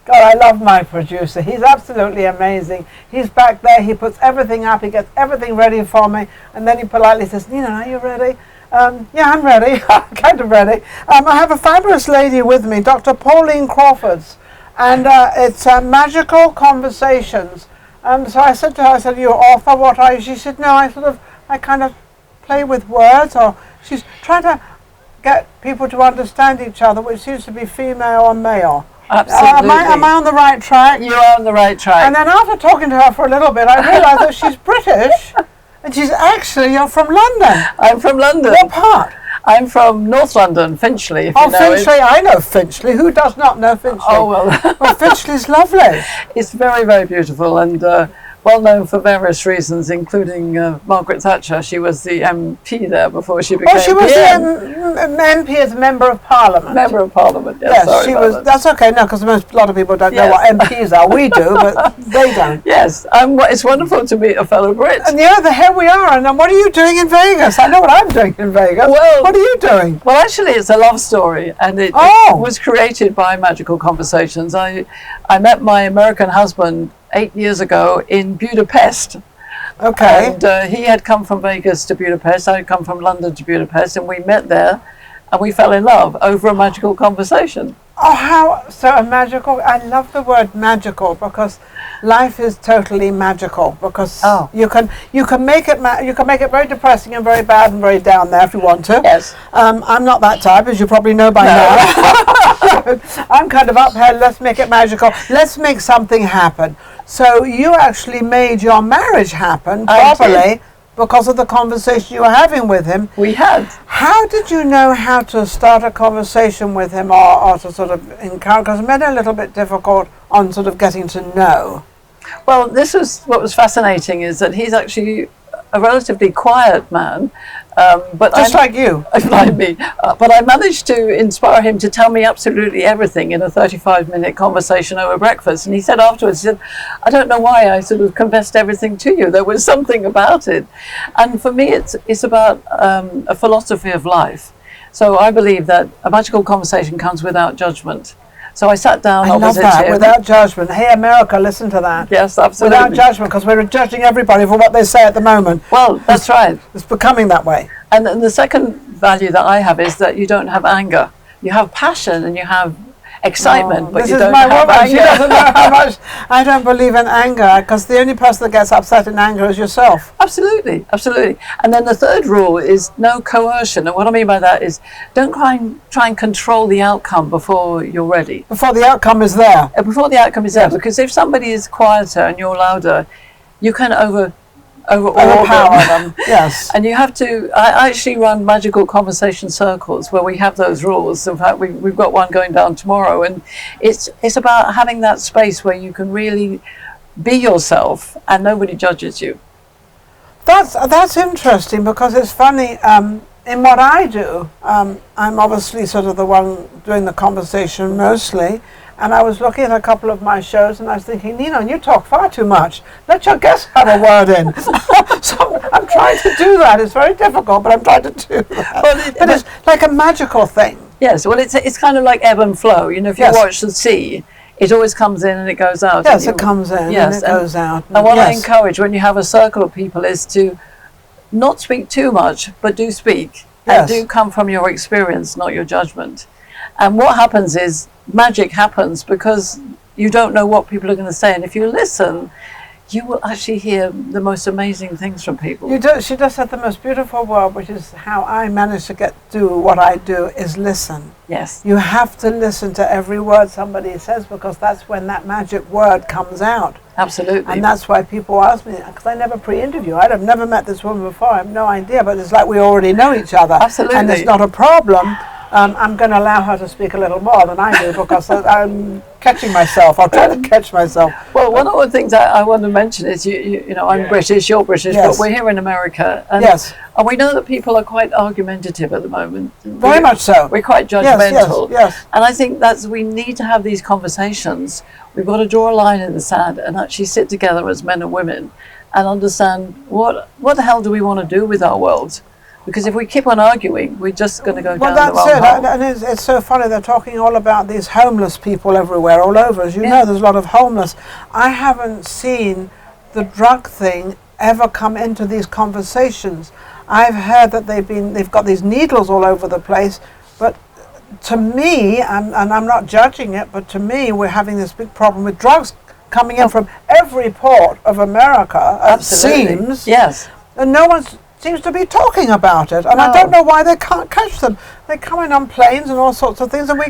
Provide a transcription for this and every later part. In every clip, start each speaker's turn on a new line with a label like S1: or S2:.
S1: God, I love my producer. He's absolutely amazing. He's back there. He puts everything up. He gets everything ready for me. And then he politely says, Ninon, are you ready? Yeah, I'm ready. Kind of ready. I have a fabulous lady with me, Dr. Pauline Crawford. And it's Magical Conversations. So I said to her, I said, you author, what are you? She said, no, I kind of play with words. Or she's trying to get people to understand each other, which seems to be female and male.
S2: Absolutely.
S1: Am I on the right track?
S2: You are on the right track.
S1: And then after talking to her for a little bit, I realised that she's British, and she's actually from London.
S2: I'm from London.
S1: What part?
S2: I'm from North London, Finchley. If
S1: Oh,
S2: you know
S1: Finchley,
S2: it.
S1: I know Finchley. Who does not know Finchley?
S2: Oh, well.
S1: Well, Finchley's lovely.
S2: It's very, very beautiful and well known for various reasons, including Margaret Thatcher. She was the MP there before she became
S1: Oh, she was
S2: PM.
S1: the MP as Member of Parliament.
S2: Member of Parliament,
S1: Yes,
S2: yes. Sorry
S1: she
S2: about
S1: was.
S2: that.
S1: That's okay, no, because a lot of people don't know what MPs are. We do, but they don't.
S2: Yes, it's wonderful to meet a fellow Brit.
S1: And here we are. And what are you doing in Vegas? I know what I'm doing in Vegas.
S2: Well,
S1: what are you doing?
S2: Well, actually, it's a love story, and it was created by Magical Conversations. I met my American husband 8 years ago in Budapest.
S1: Okay.
S2: And he had come from Vegas to Budapest. I had come from London to Budapest, and we met there, and we fell in love over a magical conversation.
S1: Oh, how so magical! I love the word magical because life is totally magical. Because you can make it very depressing and very bad and very down there if you want to.
S2: Yes.
S1: I'm not that type, as you probably know by now. I'm kind of up here. Let's make it magical. Let's make something happen. So you actually made your marriage happen properly because of the conversation you were having with him.
S2: We had.
S1: How did you know how to start a conversation with him or to sort of encourage? Because it made it a little bit difficult on sort of getting to know.
S2: Well, this was what was fascinating is that he's actually a relatively quiet man. But
S1: just like you.
S2: Like me. But I managed to inspire him to tell me absolutely everything in a 35-minute conversation over breakfast. And he said afterwards, he said, I don't know why I sort of confessed everything to you. There was something about it. And for me, it's about a philosophy of life. So I believe that a magical conversation comes without judgment. So I sat down opposite him.
S1: Without judgment. Hey, America, listen to that.
S2: Yes, absolutely.
S1: Without judgment, because we're judging everybody for what they say at the moment.
S2: Well, that's right.
S1: It's becoming that way.
S2: And the second value that I have is that you don't have anger. You have passion and you have excitement, but you don't have anger.
S1: She doesn't know how much I don't believe in anger, because the only person that gets upset in anger is yourself.
S2: Absolutely, absolutely. And then the third rule is no coercion. And what I mean by that is don't try and control the outcome before you're ready.
S1: Before the outcome is there.
S2: Before the outcome is there, because if somebody is quieter and you're louder, you can overpower them.
S1: Yes.
S2: And you have to, I actually run magical conversation circles where we have those rules. In fact, we've got one going down tomorrow, and it's about having that space where you can really be yourself and nobody judges you.
S1: That's interesting, because it's funny, in what I do, I'm obviously sort of the one doing the conversation mostly. And I was looking at a couple of my shows and I was thinking, Ninon, you talk far too much. Let your guests have a word in. So I'm trying to do that. It's very difficult, but I'm trying to do that. But it's like a magical thing.
S2: Yes, well, it's kind of like ebb and flow. You know, if you watch the sea, it always comes in and it goes out.
S1: Yes, it comes in and it goes out.
S2: And what I encourage when you have a circle of people is to not speak too much, but do speak. And do come from your experience, not your judgment. And what happens is magic happens because you don't know what people are going to say. And if you listen, you will actually hear the most amazing things from people.
S1: She just said the most beautiful word, which is how I manage to do what I do, is listen.
S2: Yes.
S1: You have to listen to every word somebody says, because that's when that magic word comes out.
S2: Absolutely.
S1: And that's why people ask me, because I never pre-interview. I've never met this woman before. I have no idea, but it's like we already know each other.
S2: Absolutely.
S1: And it's not a problem. I'm going to allow her to speak a little more than I do, because I'm catching myself. I'll try to catch myself.
S2: Well, one of the things I want to mention is, you know, I'm British, you're British, but we're here in America. And, and we know that people are quite argumentative at the moment.
S1: Very much so.
S2: We're quite judgmental.
S1: Yes.
S2: And I think we need to have these conversations. We've got to draw a line in the sand and actually sit together as men and women and understand what the hell do we want to do with our world? Because if we keep on arguing, we're just going to go
S1: Well,
S2: down the
S1: that's
S2: wrong
S1: it.
S2: hole.
S1: And it's so funny. They're talking all about these homeless people everywhere, all over. As you know, there's a lot of homeless. I haven't seen the drug thing ever come into these conversations. I've heard that they've got these needles all over the place, but to me, and I'm not judging it, but to me, we're having this big problem with drugs coming in from every port of America, it seems.
S2: Yes.
S1: And no one seems to be talking about it. And I don't know why they can't catch them. They come in on planes and all sorts of things, and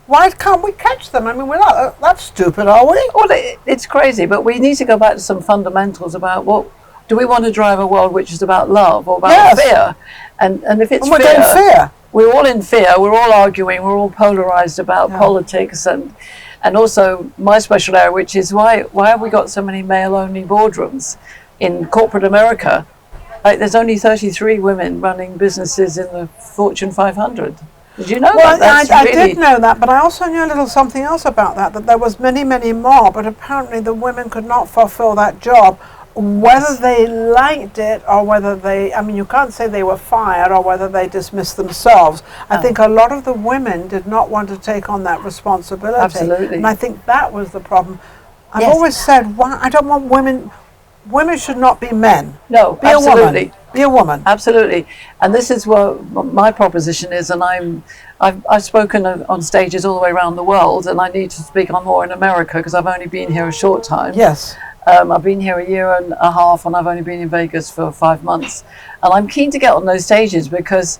S1: why can't we catch them? I mean, we're not that stupid, are we?
S2: Well, it's crazy, but we need to go back to some fundamentals about what do we want to drive a world which is about love or about fear? And if it's
S1: we're in fear.
S2: We're all in fear. We're all arguing. We're all polarized about politics and also my special area, which is why have we got so many male-only boardrooms in corporate America? Like, there's only 33 women running businesses in the Fortune 500. Did you know that?
S1: Well, I did know that, but I also knew a little something else about that there was many, many more, but apparently the women could not fulfill that job, whether they liked it or whether you can't say they were fired or whether they dismissed themselves. I think a lot of the women did not want to take on that responsibility.
S2: Absolutely.
S1: And I think that was the problem. I've always said, I don't want women should not be men.
S2: No,
S1: be
S2: absolutely.
S1: A woman. Be a woman.
S2: Absolutely. And this is what my proposition is, and I've spoken on stages all the way around the world, and I need to speak on more in America because I've only been here a short time.
S1: Yes.
S2: I've been here a year and a half, and I've only been in Vegas for 5 months. And I'm keen to get on those stages because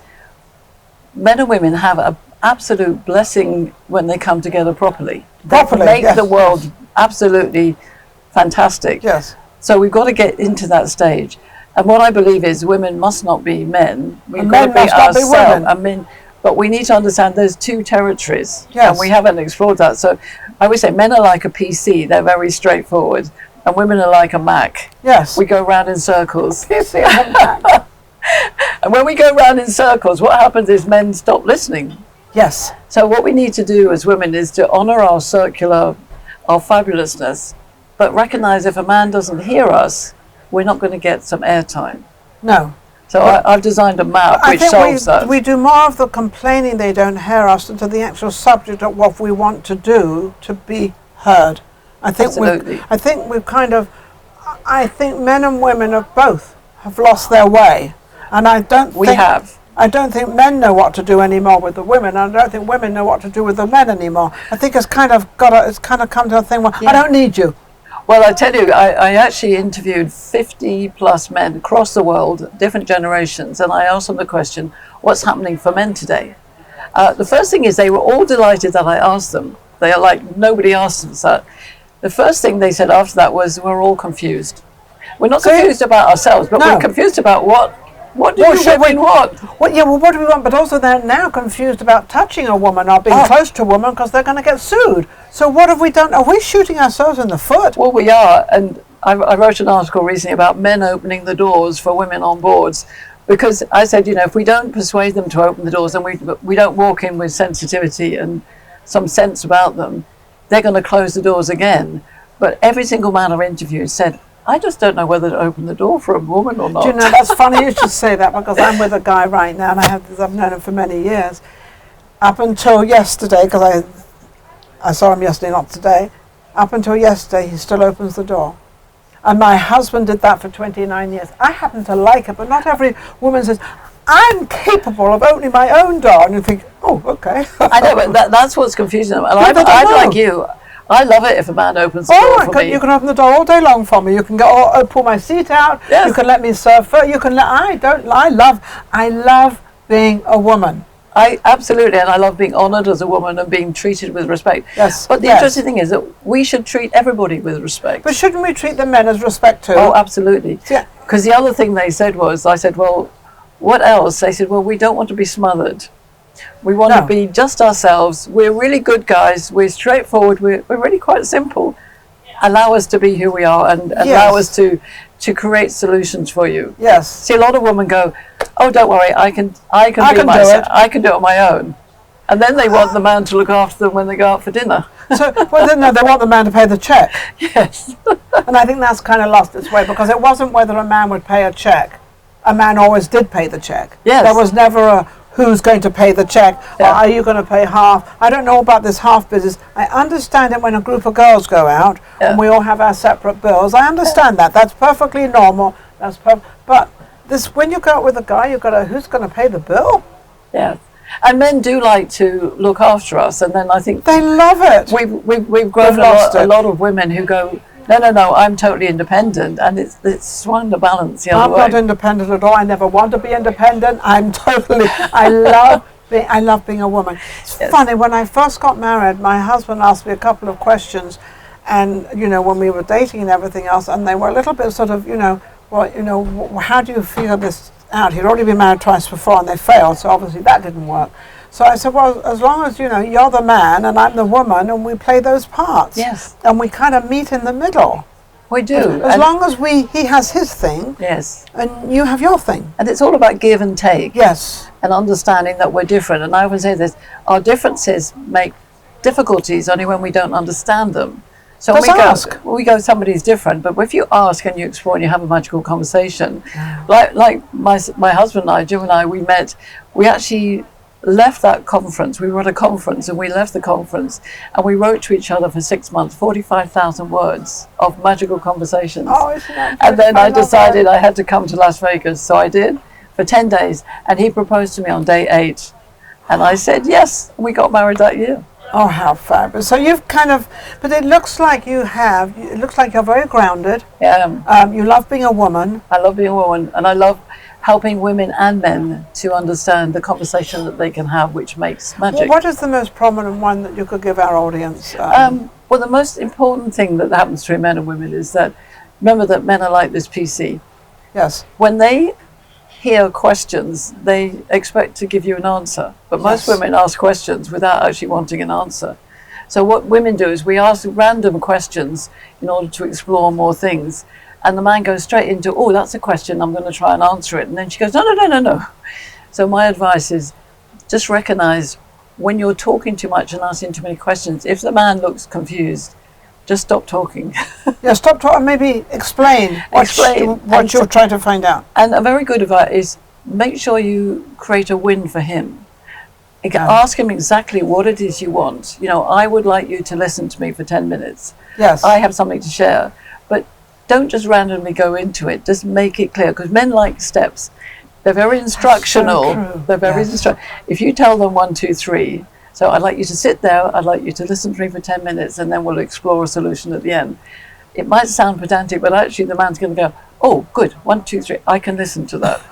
S2: men and women have an absolute blessing when they come together properly. They make the world absolutely fantastic.
S1: Yes.
S2: So we've got to get into that stage. And what I believe is women must not be men. We've got to be ourselves. I mean, but we need to understand there's two territories.
S1: Yes.
S2: And we haven't explored that. So I would say men are like a PC. They're very straightforward. And women are like a Mac.
S1: Yes.
S2: We go round in circles.
S1: PC and a Mac.
S2: And when we go round in circles, what happens is men stop listening.
S1: Yes.
S2: So what we need to do as women is to honour our circular, our fabulousness, but recognise if a man doesn't hear us, we're not going to get some airtime.
S1: No.
S2: So I've designed a map which solves that.
S1: We do more of the complaining they don't hear us than to the actual subject of what we want to do to be heard. I think men and women have both lost their way, and I don't think men know what to do anymore with the women. And I don't think women know what to do with the men anymore. I think it's kind of come to a thing where I don't need you.
S2: Well, I tell you, I actually interviewed 50 plus men across the world, different generations, and I asked them the question, what's happening for men today? The first thing is they were all delighted that I asked them. They are like, nobody asked us that. The first thing they said after that was, we're all confused. We're not confused about ourselves, but we're confused about what do women want?
S1: Well, what do we want? But also they're now confused about touching a woman or being close to a woman because they're going to get sued. So what have we done? Are we shooting ourselves in the foot?
S2: Well, we are. And I wrote an article recently about men opening the doors for women on boards. Because I said, if we don't persuade them to open the doors and we don't walk in with sensitivity and some sense about them, they're going to close the doors again. But every single man I interviewed said, I just don't know whether to open the door for a woman or not.
S1: Do you know, that's funny you should say that because I'm with a guy right now and I've known him for many years. Up until yesterday, because I saw him yesterday, not today. Up until yesterday, he still opens the door. And my husband did that for 29 years. I happen to like it, but not every woman says, I'm capable of opening my own door. And you think, oh, okay.
S2: I know, but that's what's confusing them. And I'm like you. I love it if a man opens the door for me.
S1: You can open the door all day long for me. You can go pull my seat out. Yes. You can let me serve. I love being a woman.
S2: Absolutely, and I love being honoured as a woman and being treated with respect.
S1: Yes.
S2: But the interesting thing is that we should treat everybody with respect.
S1: But shouldn't we treat the men as respect too?
S2: Oh, absolutely.
S1: Yeah.
S2: Because the other thing they said was, I said, well, what else? They said, well, we don't want to be smothered. We want to be just ourselves. We're really good guys. We're straightforward. We're really quite simple. Allow us to be who we are and allow us to create solutions for you.
S1: Yes.
S2: See, a lot of women go, oh, don't worry, I can do it on my own. And then they want the man to look after them when they go out for dinner.
S1: So, they want the man to pay the check.
S2: Yes.
S1: And I think that's kind of lost its way because it wasn't whether a man would pay a check. a man always did pay the check.
S2: Yes.
S1: There was never a who's going to pay the check, or
S2: Yeah.
S1: are you going to pay half? I don't know about this half business. I understand it when a group of girls go out
S2: Yeah.
S1: and we all have our separate bills. I understand that. That's perfectly normal. But this, when you go out with a guy, you've got to, who's going to pay the bill?
S2: Yeah. And men do like to look after us, and then I think
S1: They love it.
S2: we've grown
S1: We've lost
S2: a
S1: it.
S2: lot of women who go, no, I'm totally independent, and it's swung the balance the other
S1: I'm
S2: way.
S1: not independent at all. I never want to be independent. I love being a woman. It's
S2: Yes.
S1: funny, when I first got married, my husband asked me a couple of questions, and when we were dating and everything else, and they were a little bit sort of, how do you figure this out? He'd already been married twice before and they failed, so obviously that didn't work. So I said, well, as long as you're the man and I'm the woman, and we play those parts.
S2: Yes.
S1: And we kind of meet in the middle.
S2: We do.
S1: As long as he has his thing,
S2: Yes.
S1: and you have your thing.
S2: And it's all about give and take.
S1: Yes.
S2: And understanding that we're different. And I always say this, our differences make difficulties only when we don't understand them. So
S1: Just ask.
S2: we go, somebody's different, but if you ask and you explore and you have a magical conversation, like my husband and I, Jim and I, we met, we actually left that conference. We were at a conference and we left the conference and we wrote to each other for 6 months, 45,000 words of magical conversations.
S1: Oh, isn't that
S2: And then I
S1: beautiful?
S2: decided I had to come to Las Vegas, so I did for 10 days, and he proposed to me on day 8, and I said yes, and we got married that year.
S1: Oh, how fabulous. So you've but it looks like it looks like you're very grounded.
S2: Yeah,
S1: You love being a woman.
S2: I love being a woman, and I love helping women and men to understand the conversation that they can have, which makes magic.
S1: What is the most prominent one that you could give our audience?
S2: Well, the most important thing that happens between men and women is that, remember that men are like this PC.
S1: Yes.
S2: When they hear questions, they expect to give you an answer. But most
S1: Yes.
S2: women ask questions without actually wanting an answer. So what women do is we ask random questions in order to explore more things. And the man goes straight into, oh, that's a question, I'm going to try and answer it. And then she goes, no. So my advice is just recognize when you're talking too much and asking too many questions, if the man looks confused, just stop talking.
S1: Yeah, stop talking. Maybe explain what you're trying to find out.
S2: And a very good advice is make sure you create a win for him. Ask him exactly what it is you want. I would like you to listen to me for 10 minutes.
S1: Yes.
S2: I have something to share. But don't just randomly go into it. Just make it clear, because men like steps. They're very instructional.
S1: So true.
S2: They're very If you tell them 1, 2, 3, so I'd like you to sit there, I'd like you to listen to me for 10 minutes, and then we'll explore a solution at the end. It might sound pedantic, but actually the man's going to go, oh, good, 1, 2, 3, I can listen to that.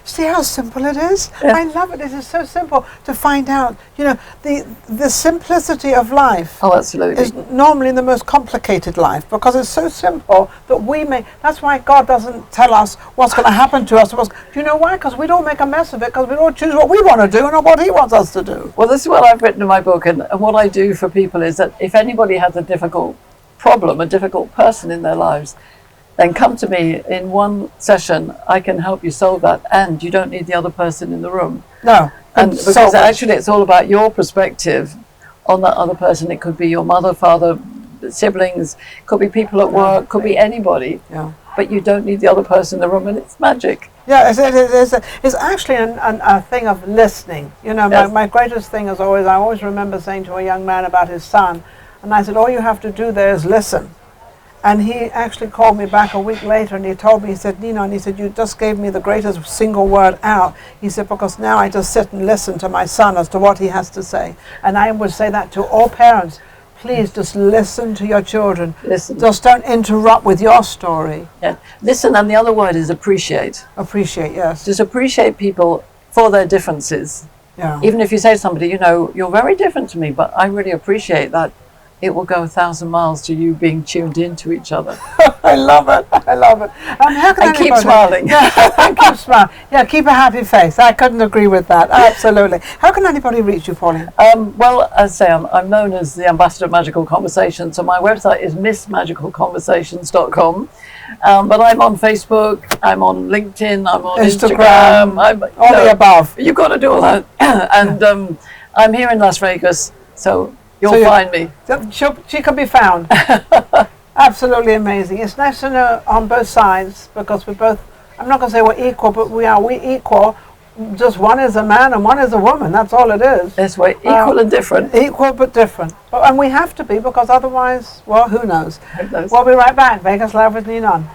S1: See how simple it is?
S2: Yeah.
S1: I love it. It is so simple to find out. The simplicity of life.
S2: Oh, absolutely.
S1: Is normally the most complicated life, because it's so simple that that's why God doesn't tell us what's going to happen to us. Do you know why? Because we don't make a mess of it, because we don't choose what we want to do and not what He wants us to do.
S2: Well, this is what I've written in my book, and what I do for people is that if anybody has a difficult problem, a difficult person in their lives, then come to me in one session. I can help you solve that, and you don't need the other person in the room.
S1: No.
S2: And because actually it's all about your perspective on that other person. It could be your mother, father, siblings, could be people at work, could be anybody.
S1: Yeah.
S2: But you don't need the other person in the room, and it's magic.
S1: Yeah, it's actually a thing of listening.
S2: Yes.
S1: My greatest thing is I always remember saying to a young man about his son, and I said, all you have to do there is listen. And he actually called me back a week later and he told me, he said, Ninon, he said, you just gave me the greatest single word out. He said, because now I just sit and listen to my son as to what he has to say. And I would say that to all parents. Please just listen to your children.
S2: Listen.
S1: Just don't interrupt with your story.
S2: Yeah. Listen, and the other word is appreciate.
S1: Appreciate, yes.
S2: Just appreciate people for their differences.
S1: Yeah.
S2: Even if you say to somebody, you're very different to me, but I really appreciate that. It will go 1,000 miles to you being tuned into each other.
S1: I love it. How can
S2: and keep smiling.
S1: Yeah, keep smiling. Yeah, keep a happy face. I couldn't agree with that. Absolutely. How can anybody reach you, Pauline?
S2: Well, as I say, I'm known as the Ambassador of Magical Conversation, so my website is missmagicalconversations.com. But I'm on Facebook, I'm on LinkedIn, I'm on Instagram.
S1: All the above.
S2: You've got to do all that. And I'm here in Las Vegas, so you'll find me.
S1: She can be found. Absolutely amazing. It's nice to know on both sides, because we both I'm not going to say we're equal, but we equal. Just one is a man and one is a woman. That's all it is.
S2: Yes, we're equal and different.
S1: Equal but different. And we have to be, because otherwise, well, who knows?
S2: Who knows?
S1: We'll be right back. Vegas Live with Ninon.